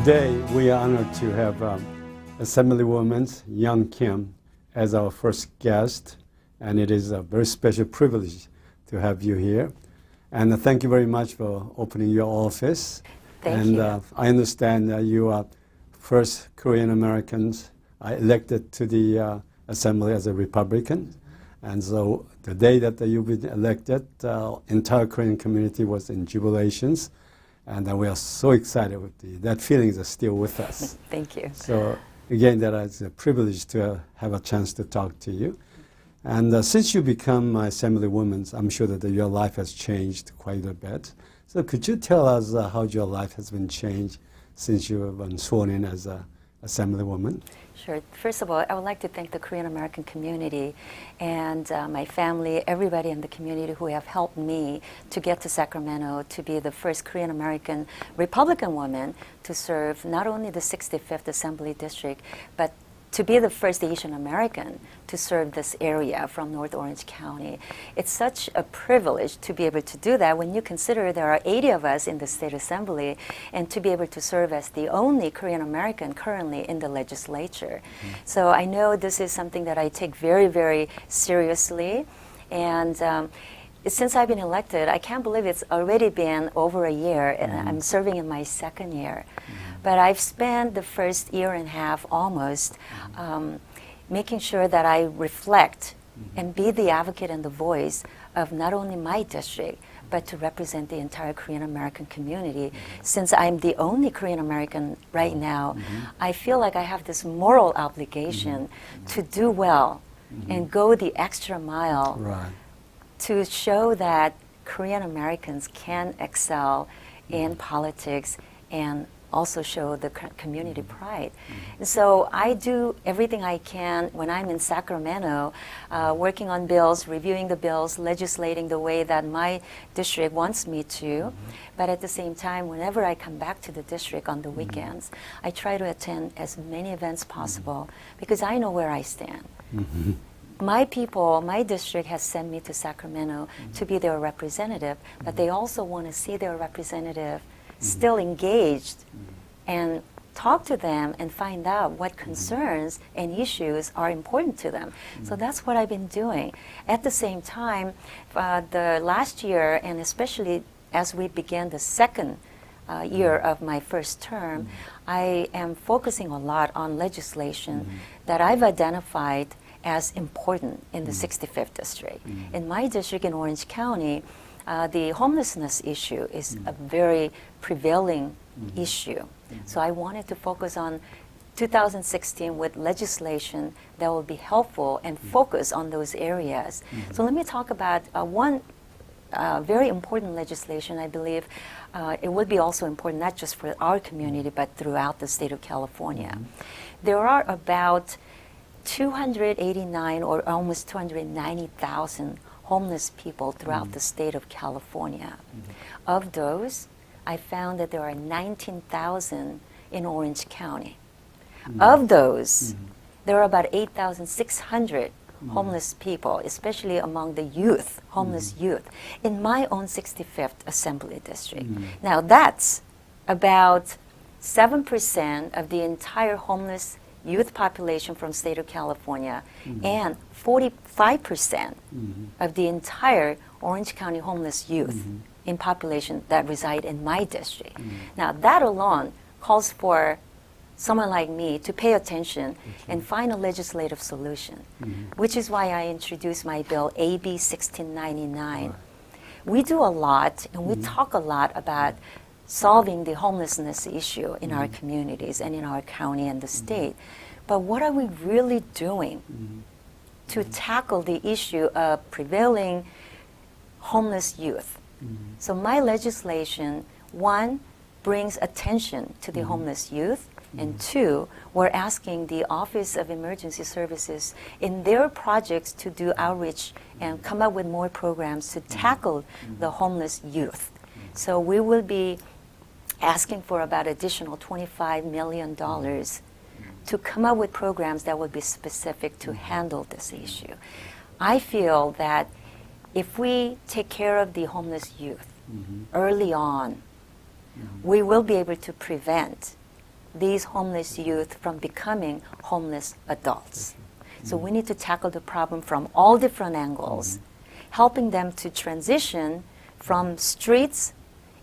Today, we are honored to have Assemblywoman Young Kim as our first guest, and it is a very special privilege to have you here. And thank you very much for opening your office. Thank you. I understand that you are first Korean Americans elected to the Assembly as a Republican. And so the day that you've been elected, the entire Korean community was in jubilations. And we are so excited with that feelings are still with us. Thank you. So again, that is a privilege to have a chance to talk to you. And since you become Assemblywoman, I'm sure that your life has changed quite a bit. So could you tell us how your life has been changed since you have been sworn in as a Assemblywoman? Sure. First of all, I would like to thank the Korean American community and my family, everybody in the community who have helped me to get to Sacramento to be the first Korean American Republican woman to serve not only the 65th Assembly District, but to be the first Asian American to serve this area from North Orange County. It's such a privilege to be able to do that when you consider there are 80 of us in the State Assembly, and to be able to serve as the only Korean American currently in the legislature. Mm-hmm. So I know this is something that I take very, very seriously. And since I've been elected, I can't believe it's already been over a year, and I'm serving in my second year. But I've spent the first year and a half almost making sure that I reflect and be the advocate and the voice of not only my district, but to represent the entire Korean American community. Since I'm the only Korean American right now, I feel like I have this moral obligation to do well and go the extra mile to show that Korean Americans can excel in politics and also show the community pride. And so I do everything I can when I'm in Sacramento, working on bills, reviewing the bills, legislating the way that my district wants me to. But at the same time, whenever I come back to the district on the weekends, I try to attend as many events possible because I know where I stand. My people, my district has sent me to Sacramento to be their representative, but they also want to see their representative still engaged and talk to them and find out what concerns and issues are important to them. So that's what I've been doing. At the same time, the last year, and especially as we began the second year of my first term, I am focusing a lot on legislation that I've identified as important in the 65th district. In my district in Orange County, the homelessness issue is a very prevailing issue. So I wanted to focus on 2016 with legislation that will be helpful and focus on those areas. So let me talk about one very important legislation. I believe it would be also important not just for our community but throughout the state of California. There are about 289 or almost 290,000 homeless people throughout the state of California. Of those, I found that there are 19,000 in Orange County. Of those, there are about 8,600 homeless people, especially among the youth, homeless youth, in my own 65th Assembly District. Now that's about 7% of the entire homeless youth population from state of California, and 45% of the entire Orange County homeless youth in population that reside in my district. Now that alone calls for someone like me to pay attention and find a legislative solution, which is why I introduced my bill AB 1699. We do a lot and we talk a lot about solving the homelessness issue in our communities and in our county and the state. But what are we really doing to tackle the issue of prevailing homeless youth? So my legislation, one, brings attention to the homeless youth, and two, we're asking the Office of Emergency Services in their projects to do outreach and come up with more programs to tackle the homeless youth. So we will be asking for about additional $25 million to come up with programs that would be specific to handle this issue. I feel that if we take care of the homeless youth early on, we will be able to prevent these homeless youth from becoming homeless adults. So we need to tackle the problem from all different angles, helping them to transition from streets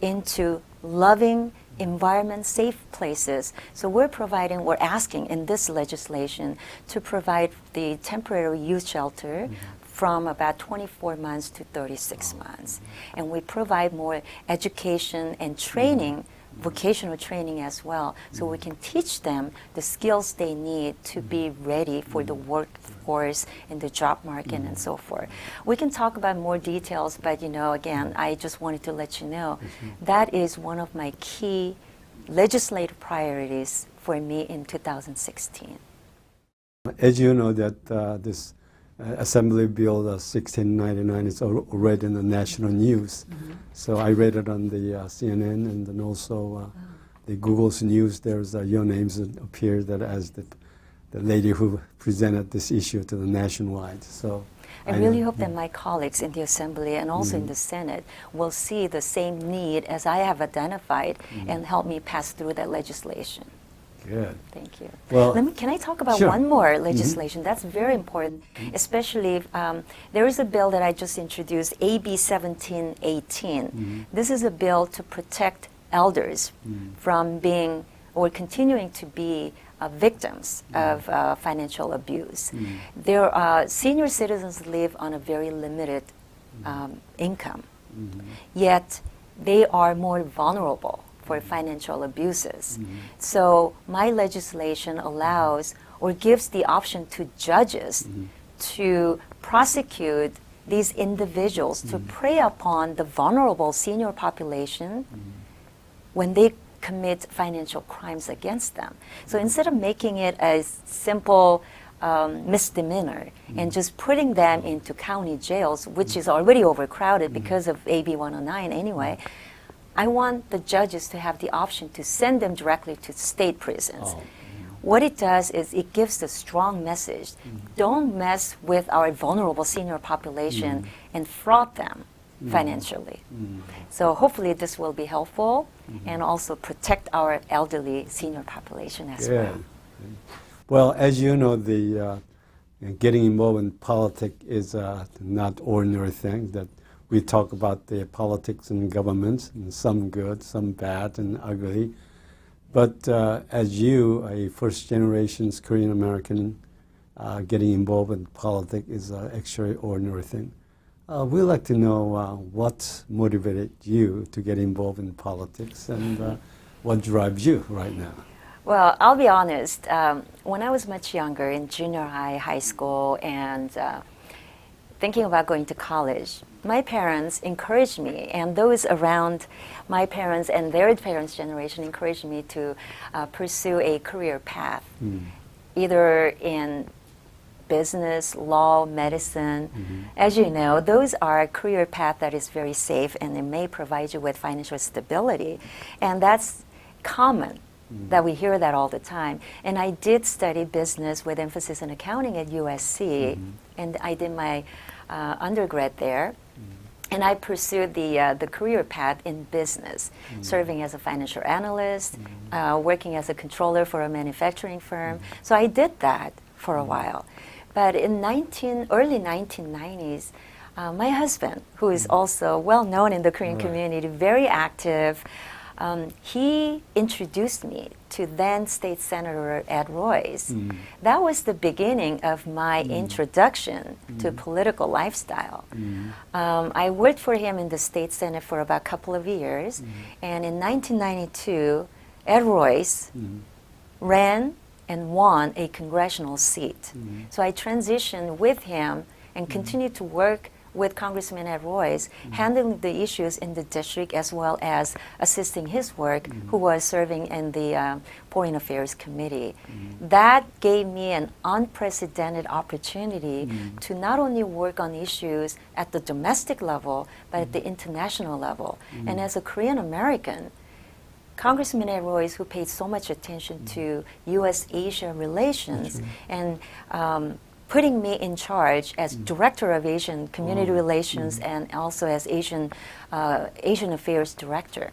into loving environment, safe places. So we're asking in this legislation to provide the temporary youth shelter from about 24 months to 36 months. And we provide more education and training, vocational training as well, so we can teach them the skills they need to be ready for the workforce in the job market and so forth. We can talk about more details, but again, I just wanted to let you know that is one of my key legislative priorities for me in 2016. As you know that this Assembly Bill 1699 is already in the national news. So I read it on the CNN and then also the Google's news. There's your names appeared that as the lady who presented this issue to the nationwide. So I really hope that my colleagues in the Assembly and also in the Senate will see the same need as I have identified and help me pass through that legislation. Good. Thank you. Well, can I talk about sure. one more legislation? That's very important, especially there is a bill that I just introduced, AB 1718. This is a bill to protect elders from being or continuing to be victims of financial abuse. Senior citizens live on a very limited income, yet they are more vulnerable for financial abuses. So my legislation allows or gives the option to judges to prosecute these individuals to prey upon the vulnerable senior population when they commit financial crimes against them. So instead of making it a simple misdemeanor and just putting them into county jails, which is already overcrowded because of AB 109 anyway, I want the judges to have the option to send them directly to state prisons. What it does is it gives the strong message, don't mess with our vulnerable senior population and fraud them financially. So hopefully this will be helpful and also protect our elderly senior population as well. Well, as you know, the getting involved in politics is not ordinary thing. That we talk about the politics in government, and some good, some bad and ugly. But as you, a first-generation Korean American, getting involved in politics is an extraordinary thing. We'd like to know what motivated you to get involved in politics and what drives you right now. Well, I'll be honest. When I was much younger, in junior high, high school, and thinking about going to college, my parents encouraged me, and those around my parents and their parents' generation encouraged me to pursue a career path, either in business, law, medicine. As you know, those are a career path that is very safe and it may provide you with financial stability. And that's common, that we hear that all the time. And I did study business with emphasis in accounting at USC, and I did my undergrad there. And I pursued the career path in business, serving as a financial analyst, working as a controller for a manufacturing firm. So I did that for a while. But in early 1990s, my husband, who is also well known in the Korean community, very active, he introduced me to then State Senator Ed Royce. That was the beginning of my introduction to political lifestyle. I worked for him in the State Senate for about a couple of years, and in 1992, Ed Royce ran and won a congressional seat. So I transitioned with him and continued to work with Congressman Ed Royce, handling the issues in the district as well as assisting his work, who was serving in the Foreign Affairs Committee. That gave me an unprecedented opportunity to not only work on issues at the domestic level, but at the international level. And as a Korean American, Congressman Ed Royce, who paid so much attention to U.S.-Asia relations and putting me in charge as Director of Asian Community Relations and also as Asian Affairs Director.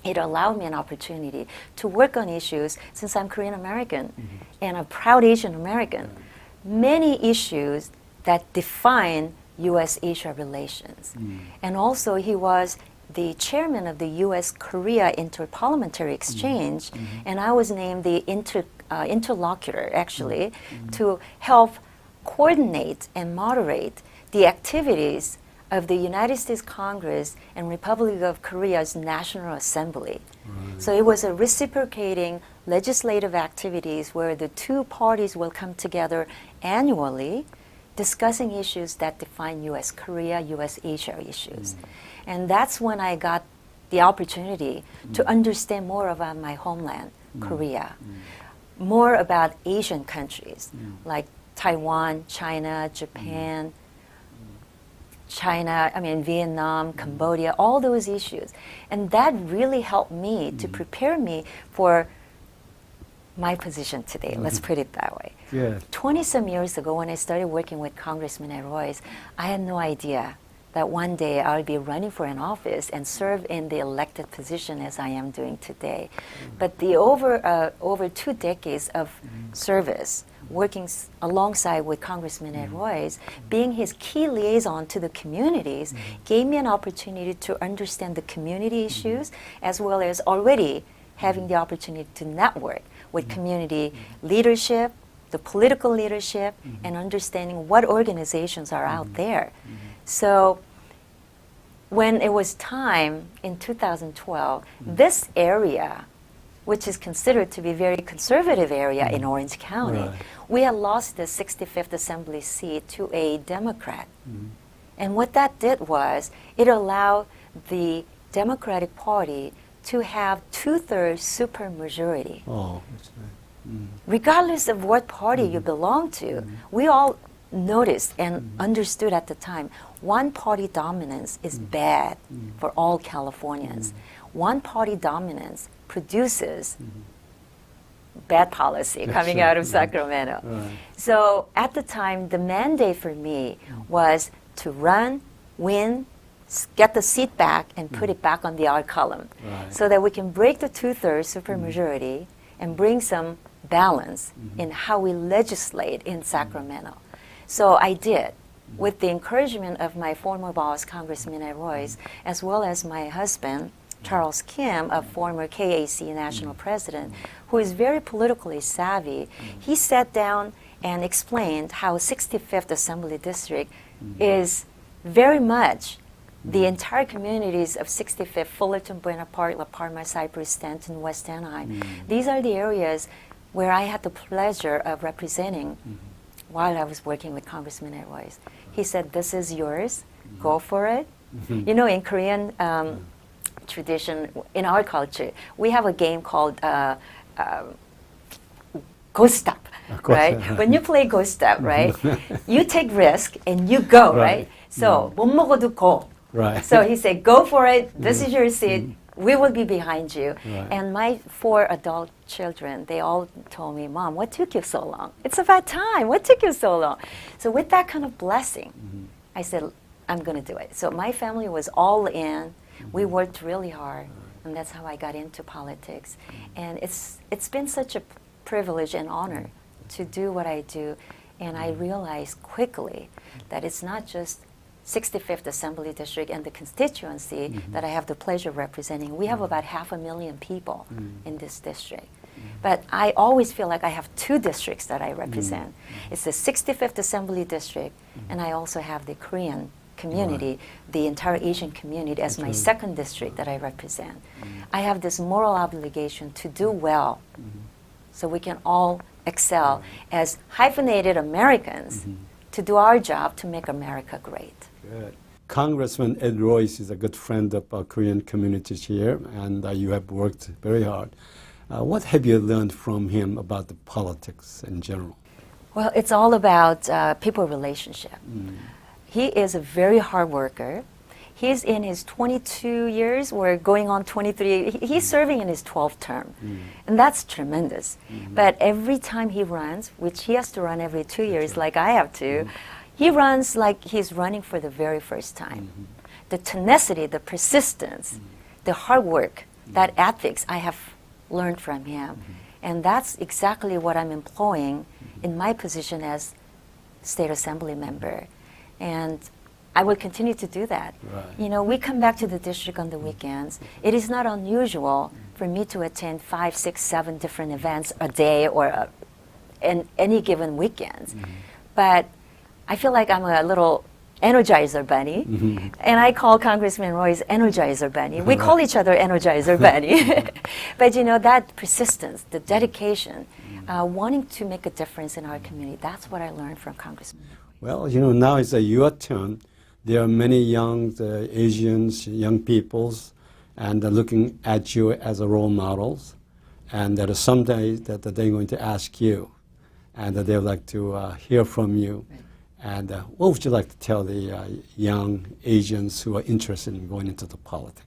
it allowed me an opportunity to work on issues, since I'm Korean American and a proud Asian American, many issues that define U.S.-Asia relations. And also he was the chairman of the U.S.-Korea Interparliamentary Exchange, and I was named the interlocutor, actually, to help coordinate and moderate the activities of the United States Congress and Republic of Korea's National Assembly. So it was a reciprocating legislative activities where the two parties will come together annually discussing issues that define U.S.-Korea, U.S.-Asia issues. And that's when I got the opportunity to understand more about my homeland, Korea, more about Asian countries like Taiwan, China, Japan, Vietnam, Cambodia, all those issues. And that really helped me to prepare me for my position today, let's put it that way. Yeah. 20-some years ago, when I started working with Congressman Ed Royce, I had no idea that one day I would be running for an office and serve in the elected position as I am doing today. But the over 2 decades of service, working alongside with Congressman Ed Royce, being his key liaison to the communities, gave me an opportunity to understand the community issues, as well as already having the opportunity to network with community leadership, the political leadership, and understanding what organizations are out there. So when it was time in 2012, this area, which is considered to be a very conservative area in Orange County, we had lost the 65th Assembly seat to a Democrat. And what that did was, it allowed the Democratic Party to have 2/3 supermajority. Oh, that's right. Regardless of what party you belong to, we all noticed and understood at the time, one-party dominance is bad for all Californians. One-party dominance produces bad policy coming out of Sacramento. So at the time, the mandate for me was to run, win, get the seat back, and put it back on the R column, so that we can break the 2/3 supermajority and bring some balance in how we legislate in Sacramento. So I did, with the encouragement of my former boss, Congressman Ed Royce, as well as my husband, Charles Kim, a former KAC national president, who is very politically savvy. He sat down and explained how 65th Assembly District is very much the entire communities of 65th, Fullerton, Buena Park, La Palma, Cypress, Stanton, West Anaheim. These are the areas where I had the pleasure of representing while I was working with Congressman Ed Royce. He said, "This is yours, go for it." You know, in Korean tradition, in our culture, we have a game called Ghost Stop, right? When you play Ghost Stop, right, you take risk and you go, right? So, 못 먹어도 go. So he said, "Go for it, this is your seat, we will be behind you." And my 4 adult children, they all told me, "Mom, what took you so long? It's about time, what took you so long?" So with that kind of blessing, I said, I'm going to do it. So my family was all in. We worked really hard, and that's how I got into politics. And it's been such a privilege and honor to do what I do. And I realized quickly that it's not just 65th Assembly District and the constituency that I have the pleasure of representing. We have about 500,000 people in this district. But I always feel like I have 2 districts that I represent. It's the 65th Assembly District, and I also have the Korean community, the entire Asian community, as my 2nd district that I represent. I have this moral obligation to do well so we can all excel as hyphenated Americans to do our job to make America great. Good. Congressman Ed Royce is a good friend of our Korean communities here, and you have worked very hard. What have you learned from him about the politics in general? Well, it's all about people relationship. He is a very hard worker. He's in his 22 years, we're going on 23. He's serving in his 12th term, and that's tremendous. But every time he runs, which he has to run every 2 years like I have to, he runs like he's running for the very first time. The tenacity, the persistence, the hard work That ethics I have learned from him. And that's exactly what I'm employing in my position as State Assembly member. And I will continue to do that. Right. You know, we come back to the district on the weekends. It is not unusual for me to attend 5, 6, 7 different events a day or in any given weekends. But I feel like I'm a little Energizer Bunny, and I call Congressman Roy's Energizer Bunny. We call each other Energizer Bunny. But you know, that persistence, the dedication, wanting to make a difference in our community, that's what I learned from Congressman Roy. Well, you know, now it's your turn. There are many young Asians, young peoples, and they're looking at you as a role models, and that someday that they're going to ask you, and that they would like to hear from you. Right. And what would you like to tell the young Asians who are interested in going into the politics?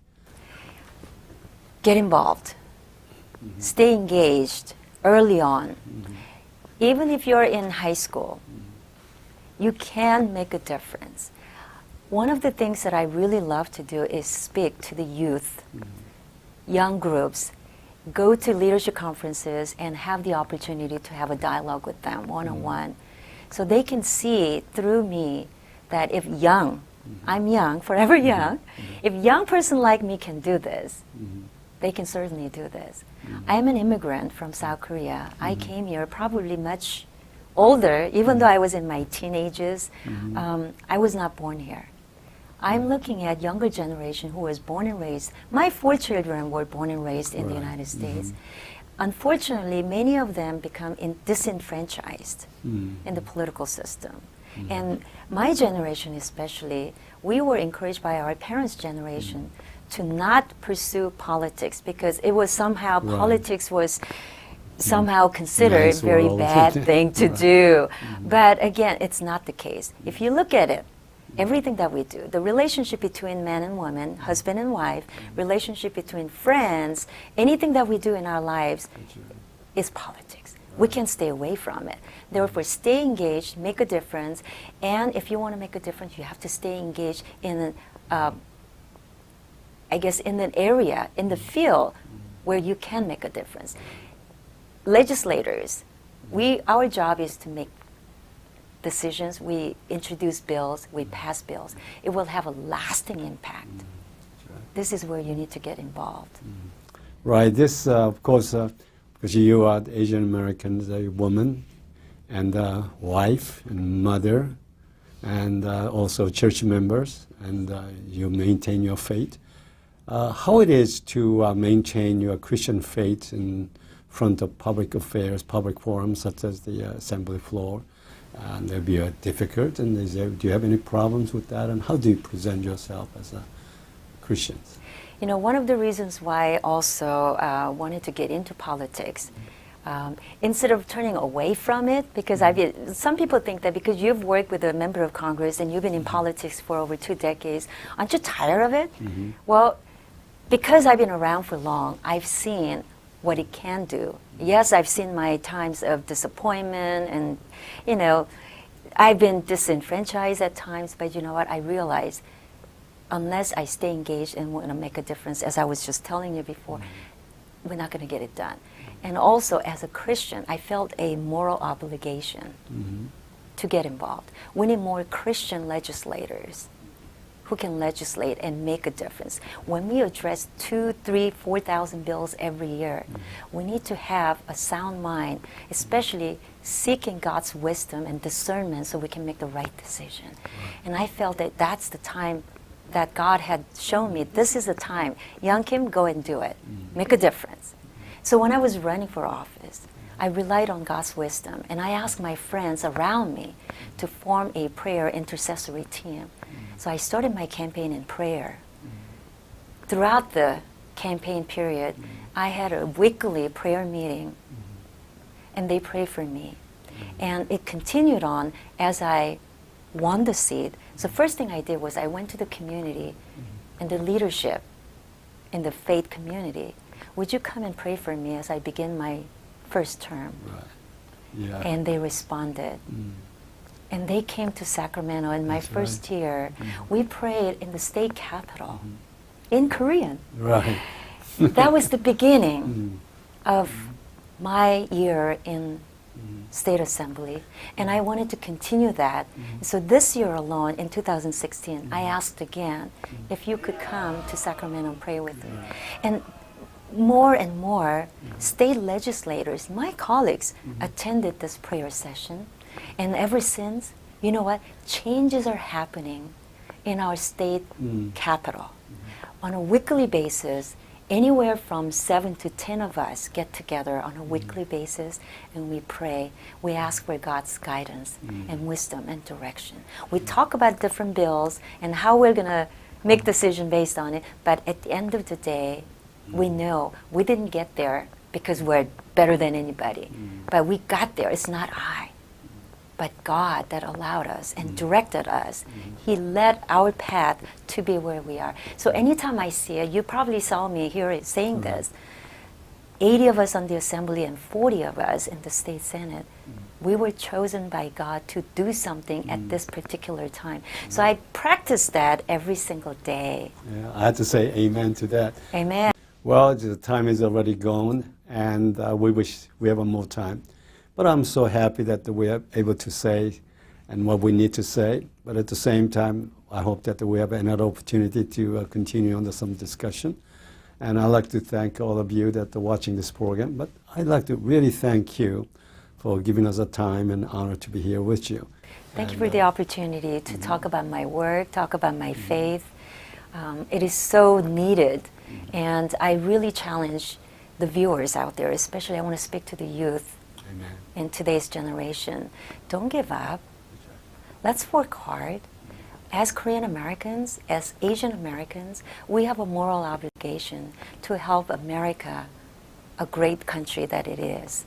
Get involved. Stay engaged early on. Even if you're in high school, you can make a difference. One of the things that I really love to do is speak to the youth, young groups, go to leadership conferences and have the opportunity to have a dialogue with them one-on-one. So they can see through me that if young, I'm young, forever young, if a young person like me can do this, they can certainly do this. I am an immigrant from South Korea. I came here probably much older, even though I was in my teenagers. I was not born here. I'm looking at younger generation who was born and raised. My 4 children were born and raised in the United States. Unfortunately, many of them become disenfranchised in the political system. And my generation especially, we were encouraged by our parents' generation to not pursue politics because it was somehow, politics was somehow considered Nice a very world. bad thing to do. But again, it's not the case. If you look at it, everything that we do, the relationship between man and woman, husband and wife, relationship between friends, anything that we do in our lives is politics. We can't stay away from it. Therefore, stay engaged, make a difference, and if you want to make a difference, you have to stay engaged in, I guess, in an area, in the field where you can make a difference. Legislators, our job is to make decisions, we introduce bills, we pass bills. It will have a lasting impact. This is where you need to get involved. Right. This, of course, because you are Asian American, a woman, and wife and mother, and also church members, and you maintain your faith. How it is to maintain your Christian faith in front of public affairs, public forums such as the assembly floor? And they'll be difficult, and do you have any problems with that? And how do you present yourself as a Christian? You know, one of the reasons why I also wanted to get into politics, instead of turning away from it, because some people think that because you've worked with a member of Congress and you've been in politics for over 2 decades, aren't you tired of it? Well, because I've been around for long, I've seen what it can do. Yes, I've seen my times of disappointment and, you know, I've been disenfranchised at times, but you know what, I realize unless I stay engaged and want to make a difference, as I was just telling you before, we're not going to get it done. And also, as a Christian, I felt a moral obligation to get involved. We need more Christian legislators who can legislate and make a difference. When we address 2,000, 3,000, 4,000 bills every year, we need to have a sound mind, especially seeking God's wisdom and discernment so we can make the right decision. And I felt that that's the time that God had shown me, this is the time. Young Kim, go and do it. Make a difference. So when I was running for office, I relied on God's wisdom, and I asked my friends around me to form a prayer intercessory team. So I started my campaign in prayer. Throughout the campaign period, I had a weekly prayer meeting, and they prayed for me. And it continued on as I won the seat. So first thing I did was I went to the community and the leadership in the faith community. Would you come and pray for me as I begin my first term? Right. Yeah. And they responded. And they came to Sacramento in my first year. We prayed in the state capitol in Korean. Right. that was the beginning of my year in State Assembly, and I wanted to continue that. So this year alone, in 2016, I asked again if you could come to Sacramento and pray with me. And more state legislators, my colleagues, attended this prayer session. And ever since, you know what? Changes are happening in our state capital. On a weekly basis, anywhere from 7 to 10 of us get together on a weekly basis and we pray. We ask for God's guidance and wisdom and direction. We talk about different bills and how we're going to make decision based on it, but at the end of the day, we know we didn't get there because we're better than anybody, but we got there. It's not I, but God that allowed us and directed us. He led our path to be where we are. So anytime I see it, you probably saw me here saying this, 80 of us on the Assembly and 40 of us in the State Senate, we were chosen by God to do something at this particular time. So I practice that every single day. Yeah, I had to say amen to that. Amen. Well, the time is already gone, and we wish we have more time. But I'm so happy that we are able to say and what we need to say. But at the same time, I hope that we have another opportunity to continue on some discussion. And I'd like to thank all of you that are watching this program. But I'd like to really thank you for giving us a time and honor to be here with you. Thank you for the opportunity to talk about my work, talk about my faith. It is so needed. And I really challenge the viewers out there, especially I want to speak to the youth. Amen. In today's generation. Don't give up. Let's work hard. As Korean Americans, as Asian Americans, we have a moral obligation to help America, a great country that it is.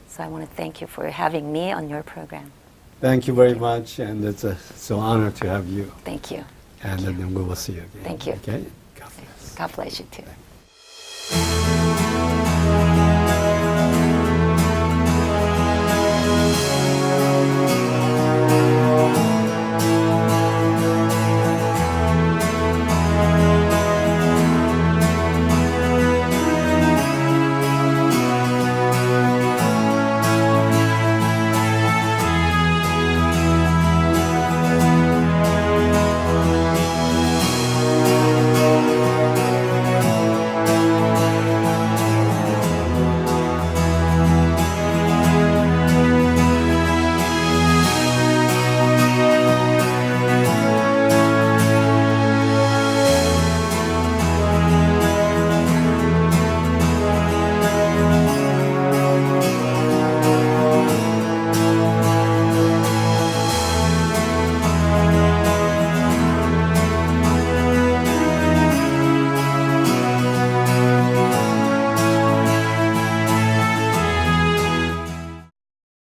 So I want to thank you for having me on your program. Thank you very much, and it's so honor to have you. Thank you. And then we will see you again. Thank you. Okay? God bless. God bless you too.